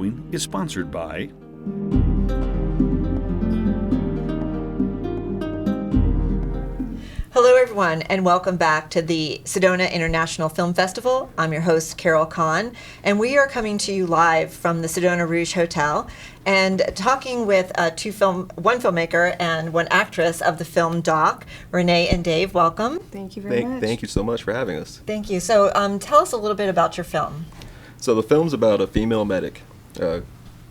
following is sponsored by Hello, everyone, and welcome back to the Sedona International Film Festival. I'm your host, Carol Kahn, and we are coming to you live from the Sedona Rouge Hotel and talking with one filmmaker and one actress of the film Doc, Renee and Dave. Welcome. Thank you very much. Thank you so much for having us. Thank you. So tell us a little bit about your film. So the film's about a female medic.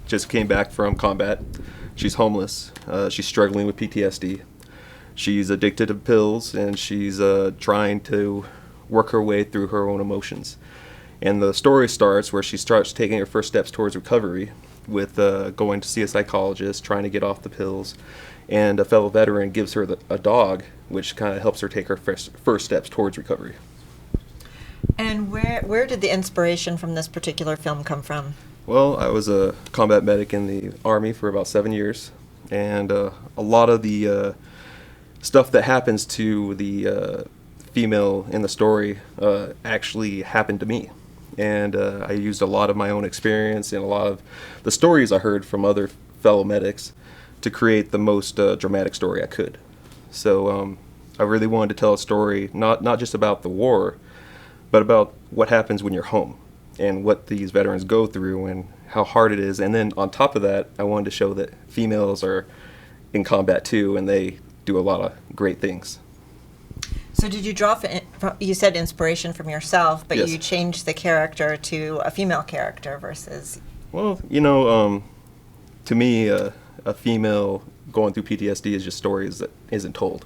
Just came back from combat. She's homeless. She's struggling with PTSD. She's addicted to pills, and she's trying to work her way through her own emotions. And the story starts where she starts taking her first steps towards recovery with going to see a psychologist, trying to get off the pills, and a fellow veteran gives her a dog, which kind of helps her take her first steps towards recovery. And where did the inspiration from this particular film come from? Well, I was a combat medic in the Army for about 7 years, and a lot of the stuff that happens to the female in the story actually happened to me. And I used a lot of my own experience and a lot of the stories I heard from other fellow medics to create the most dramatic story I could. So I really wanted to tell a story not just about the war, but about what happens when you're home and what these veterans go through and how hard it is. And then on top of that, I wanted to show that females are in combat too, and they do a lot of great things. So did you draw, you said inspiration from yourself, but Yes. You changed the character to a female character versus... Well, to me, a female going through PTSD is just stories that isn't told.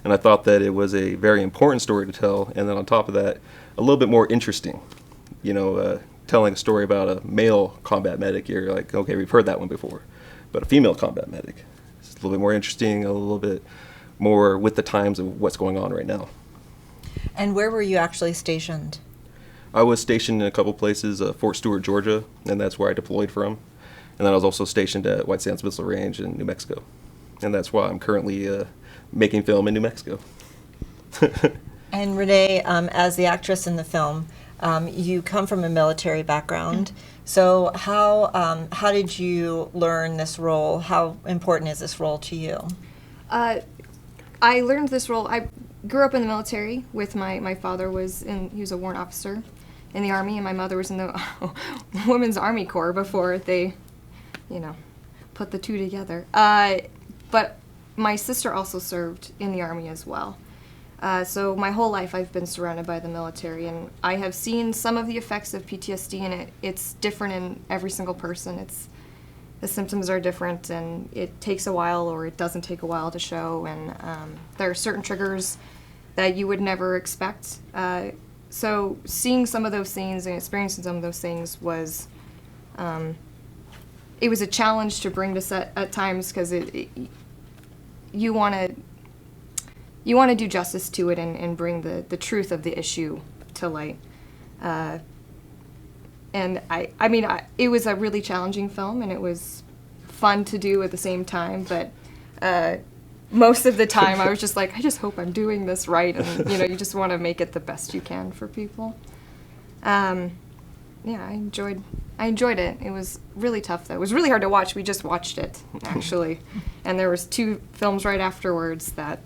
And I thought that it was a very important story to tell, and then on top of that, a little bit more interesting. Telling a story about a male combat medic, you're like, okay, we've heard that one before. But a female combat medic, it's a little bit more interesting, a little bit more with the times of what's going on right now. And where were you actually stationed? I was stationed in a couple places, Fort Stewart, Georgia, and that's where I deployed from. And then I was also stationed at White Sands Missile Range in New Mexico. And that's why I'm currently making film in New Mexico. And Renee, as the actress in the film, you come from a military background. So how did you learn this role? How important is this role to you? I learned this role. I grew up in the military with my father he was a warrant officer in the Army, and my mother was in the Women's Army Corps before they, put the two together. But my sister also served in the Army as well. So my whole life I've been surrounded by the military, and I have seen some of the effects of PTSD, and it's different in every single person. The symptoms are different, and it takes a while or it doesn't take a while to show, and there are certain triggers that you would never expect. So seeing some of those things and experiencing some of those things was, it was a challenge to bring to set at times, because you want to do justice to it and bring the truth of the issue to light. And it was a really challenging film, and it was fun to do at the same time, but most of the time I was just like, I just hope I'm doing this right, and you just want to make it the best you can for people. I enjoyed it. It was really tough, though. It was really hard to watch. We just watched it, actually, and there was 2 films right afterwards that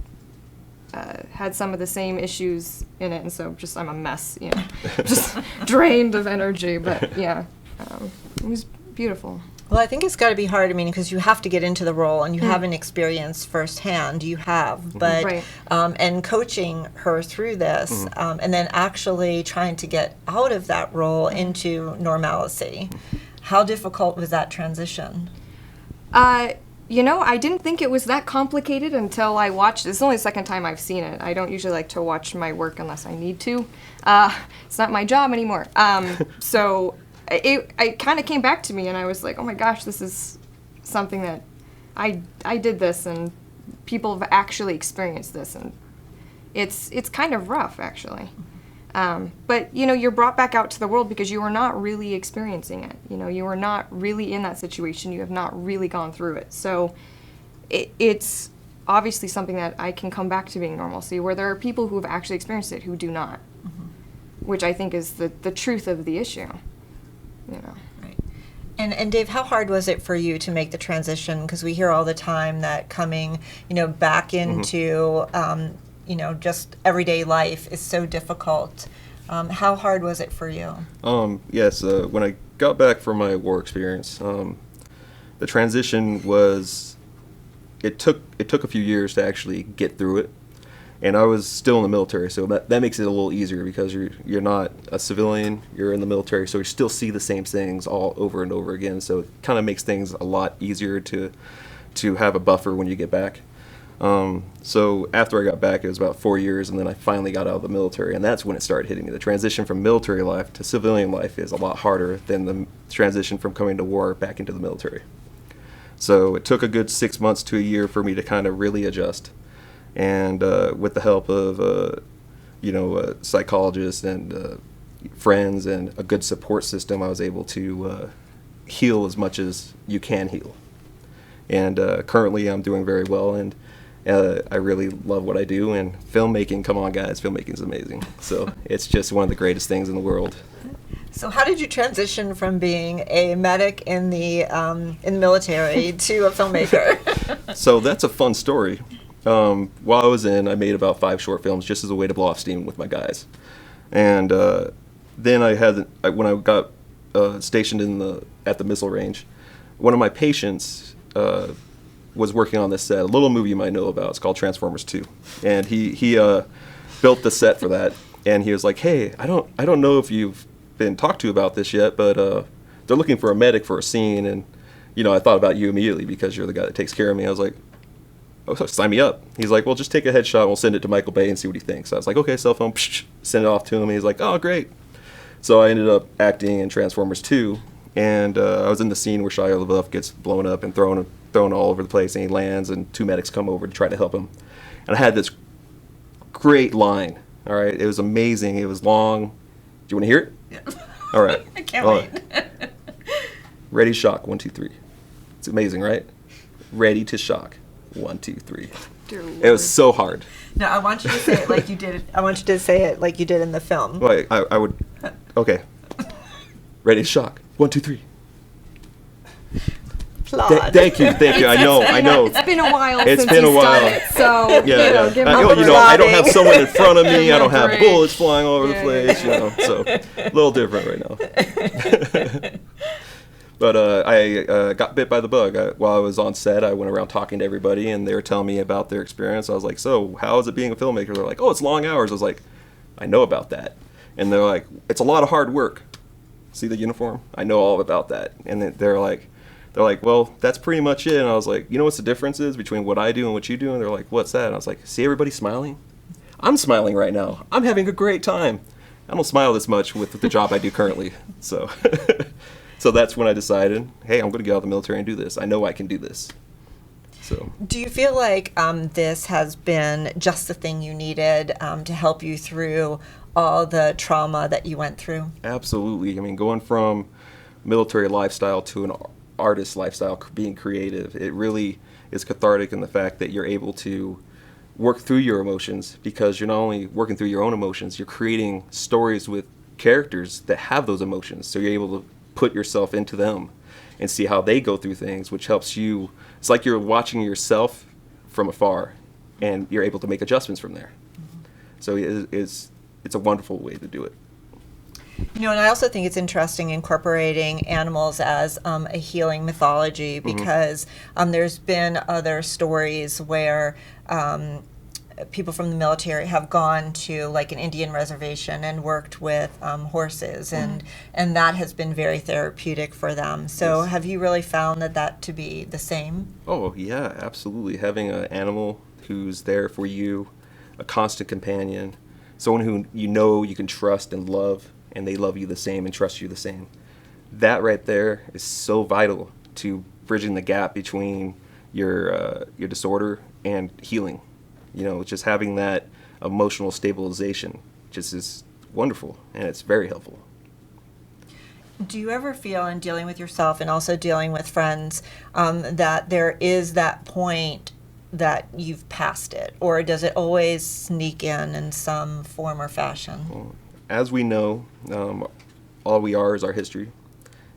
had some of the same issues in it, and so I'm a mess, just drained of energy, but it was beautiful. Well, I think it's got to be hard, because you have to get into the role, and you haven't experienced firsthand, but, Right. And coaching her through this, and then actually trying to get out of that role into normalcy. How difficult was that transition? I didn't think it was that complicated until I watched it. It's only the second time I've seen it. I don't usually like to watch my work unless I need to. It's not my job anymore. So it kind of came back to me, and I was like, oh my gosh, this is something that I did this, and people have actually experienced this, and it's kind of rough, actually. But you're brought back out to the world because you are not really experiencing it. You are not really in that situation. You have not really gone through it. So it's obviously something that I can come back to being normalcy, where there are people who have actually experienced it who do not, which I think is the truth of the issue. Right. And Dave, how hard was it for you to make the transition? Because we hear all the time that coming, back into, just everyday life is so difficult. How hard was it for you? Yes, when I got back from my war experience, the transition was, it took a few years to actually get through it. And I was still in the military, so that makes it a little easier because you're not a civilian, you're in the military, so you still see the same things all over and over again. So it kind of makes things a lot easier to have a buffer when you get back. So after I got back, it was about 4 years, and then I finally got out of the military, and that's when it started hitting me. The transition from military life to civilian life is a lot harder than the transition from coming to war back into the military. So it took a good 6 months to a year for me to kind of really adjust. And with the help of, psychologists and friends and a good support system, I was able to heal as much as you can heal. And currently I'm doing very well, and I really love what I do. And filmmaking, come on guys, filmmaking is amazing. So it's just one of the greatest things in the world. So how did you transition from being a medic in the military to a filmmaker? So that's a fun story. While I was in, I made about 5 short films just as a way to blow off steam with my guys. And then when I got stationed at the missile range, one of my patients was working on this set, a little movie you might know about. It's called Transformers 2. And he built the set for that. And he was like, hey, I don't know if you've been talked to about this yet, but they're looking for a medic for a scene. And, I thought about you immediately because you're the guy that takes care of me. I was like, oh, sign me up. He's like, well, just take a headshot and we'll send it to Michael Bay and see what he thinks. So I was like, okay, cell phone, send it off to him. He's like, oh, great. So I ended up acting in Transformers 2, and I was in the scene where Shia LaBeouf gets blown up and thrown all over the place, and he lands, and 2 medics come over to try to help him. And I had this great line, all right? It was amazing. It was long. Do you want to hear it? Yeah. All right. I can't wait. Ready, shock, 1, 2, 3. It's amazing, right? Ready to shock. 1, 2, 3. Dear Lord. It was so hard. No, I want you to say it like you did. I want you to say it like you did in the film. Well, I would. Okay. Ready to shock. 1, 2, 3. Applaud. Thank you. I know. It's been a while It's since been a he's while. done it, so Yeah. give him a a little I don't have applauding. someone in front of me. I don't have Great. bullets flying all over the Yeah, place. yeah. So a little different right now. But I got bit by the bug. While I was on set, I went around talking to everybody, and they were telling me about their experience. I was like, so how is it being a filmmaker? They're like, oh, it's long hours. I was like, I know about that. And they're like, it's a lot of hard work. See the uniform? I know all about that. And they're like, well, that's pretty much it. And I was like, you know what's the difference is between what I do and what you do? And they're like, what's that? And I was like, see everybody smiling? I'm smiling right now. I'm having a great time. I don't smile this much with the job I do currently. So so that's when I decided, hey, I'm going to get out of the military and do this. I know I can do this. So Do you feel like this has been just the thing you needed to help you through all the trauma that you went through? absolutely. I mean, going from military lifestyle to an artist lifestyle, being creative, it really is cathartic in the fact that you're able to work through your emotions, because you're not only working through your own emotions, you're creating stories with characters that have those emotions. So you're able to put yourself into them and see how they go through things, which helps you. It's like you're watching yourself from afar, and you're able to make adjustments from there. So it's a wonderful way to do it. And I also think it's interesting incorporating animals as a healing mythology, because there's been other stories where people from the military have gone to like an Indian reservation and worked with horses, and that has been very therapeutic for them. So Yes. have you really found that to be the same? Oh, yeah, absolutely. Having an animal who's there for you, a constant companion, someone who you can trust and love, and they love you the same and trust you the same. That right there is so vital to bridging the gap between your disorder and healing. Just having that emotional stabilization just is wonderful, and it's very helpful. Do you ever feel, in dealing with yourself and also dealing with friends, that there is that point that you've passed it, or does it always sneak in some form or fashion? As we know, all we are is our history,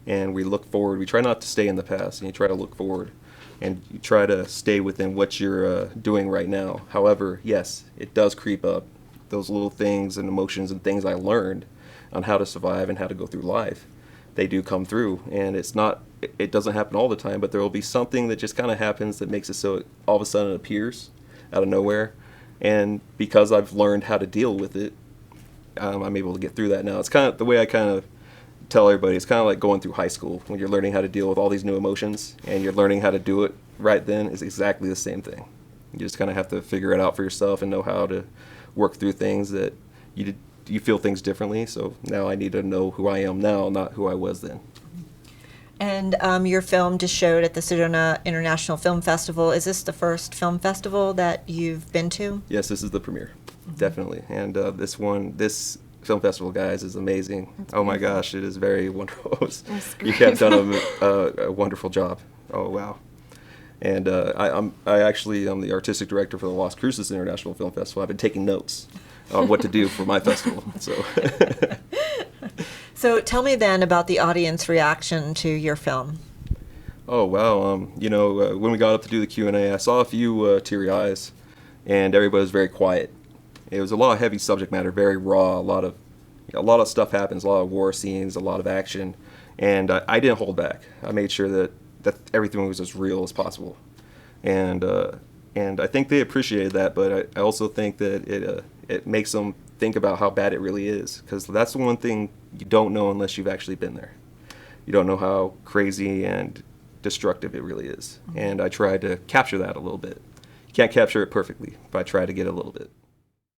and we look forward. We try not to stay in the past, and you try to look forward, and you try to stay within what you're doing right now. However, yes, it does creep up. Those little things and emotions and things I learned on how to survive and how to go through life, they do come through. And it doesn't happen all the time, but there will be something that just kind of happens that makes it so all of a sudden it appears out of nowhere. And because I've learned how to deal with it, I'm able to get through that now. It's kind of the way I kind of tell everybody. It's kind of like going through high school when you're learning how to deal with all these new emotions, and you're learning how to do it right then. It's exactly the same thing. You just kind of have to figure it out for yourself and know how to work through things that you feel things differently. So now I need to know who I am now, not who I was then. And your film just showed at the Sedona International Film Festival. Is this the first film festival that you've been to? Yes, this is the premiere, definitely. And this film festival, guys, is amazing. Oh my gosh, it is very wonderful. You have done a wonderful job. Oh wow. And I actually am the artistic director for the Las Cruces International Film Festival. I've been taking notes on what to do for my festival. So tell me then about the audience reaction to your film. Oh wow. When we got up to do the Q&A, I saw a few teary eyes, and everybody was very quiet. It was a lot of heavy subject matter, very raw. A lot of stuff happens, a lot of war scenes, a lot of action, and I didn't hold back. I made sure that everything was as real as possible, and I think they appreciated that. But I also think that it makes them think about how bad it really is, because that's the one thing you don't know unless you've actually been there. You don't know how crazy and destructive it really is, and I tried to capture that a little bit. You can't capture it perfectly, but I tried to get a little bit.